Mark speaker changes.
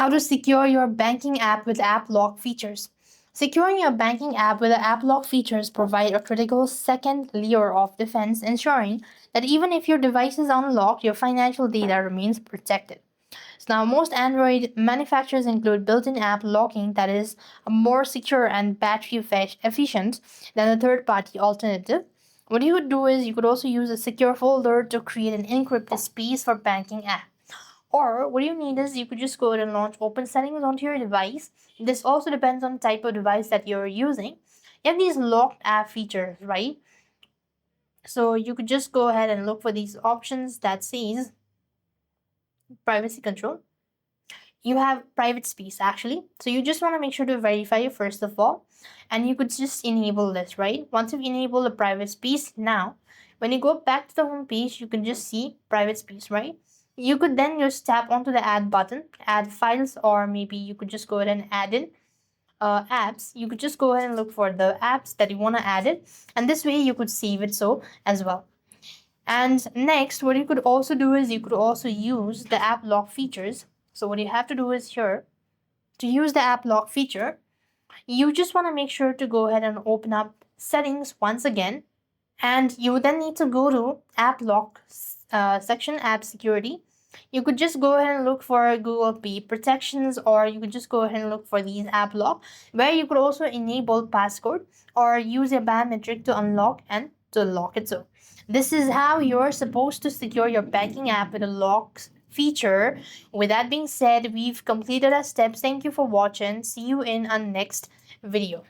Speaker 1: How to secure your banking app with app lock features. Securing your banking app with the app lock features provide a critical second layer of defense, ensuring that even if your device is unlocked, your financial data remains protected. So now most Android manufacturers include built-in app locking that is more secure and battery efficient than the third-party alternative. What you could do is you could also use a secure folder to create an encrypted space for banking app. Or what you need is you could just go ahead and launch open settings onto your device. This also depends on the type of device that you're using. You have these locked app features, right? So you could just go ahead and look for these options that says privacy control. You have private space actually. So you just want to make sure to verify it first of all. And you could just enable this, right? Once you've enabled the private space, now when you go back to the home page, you can just see private space, right? You could then just tap onto the add button, add files, or maybe you could just go ahead and add in apps. You could just go ahead and look for the apps that you want to add it, and this way you could save it so as well. And next, what you could also do is you could also use the app lock features. So what you have to do is here, to use the app lock feature, you just want to make sure to go ahead and open up settings once again, and you then need to go to app lock section, app security. You could just go ahead and look for Google Pay protections, or you could just go ahead and look for these app lock, where you could also enable passcode or use a biometric to unlock and to lock it. So this is how you're supposed to secure your banking app with a lock feature. With that being said, we've completed our steps. Thank you for watching. See you in our next video.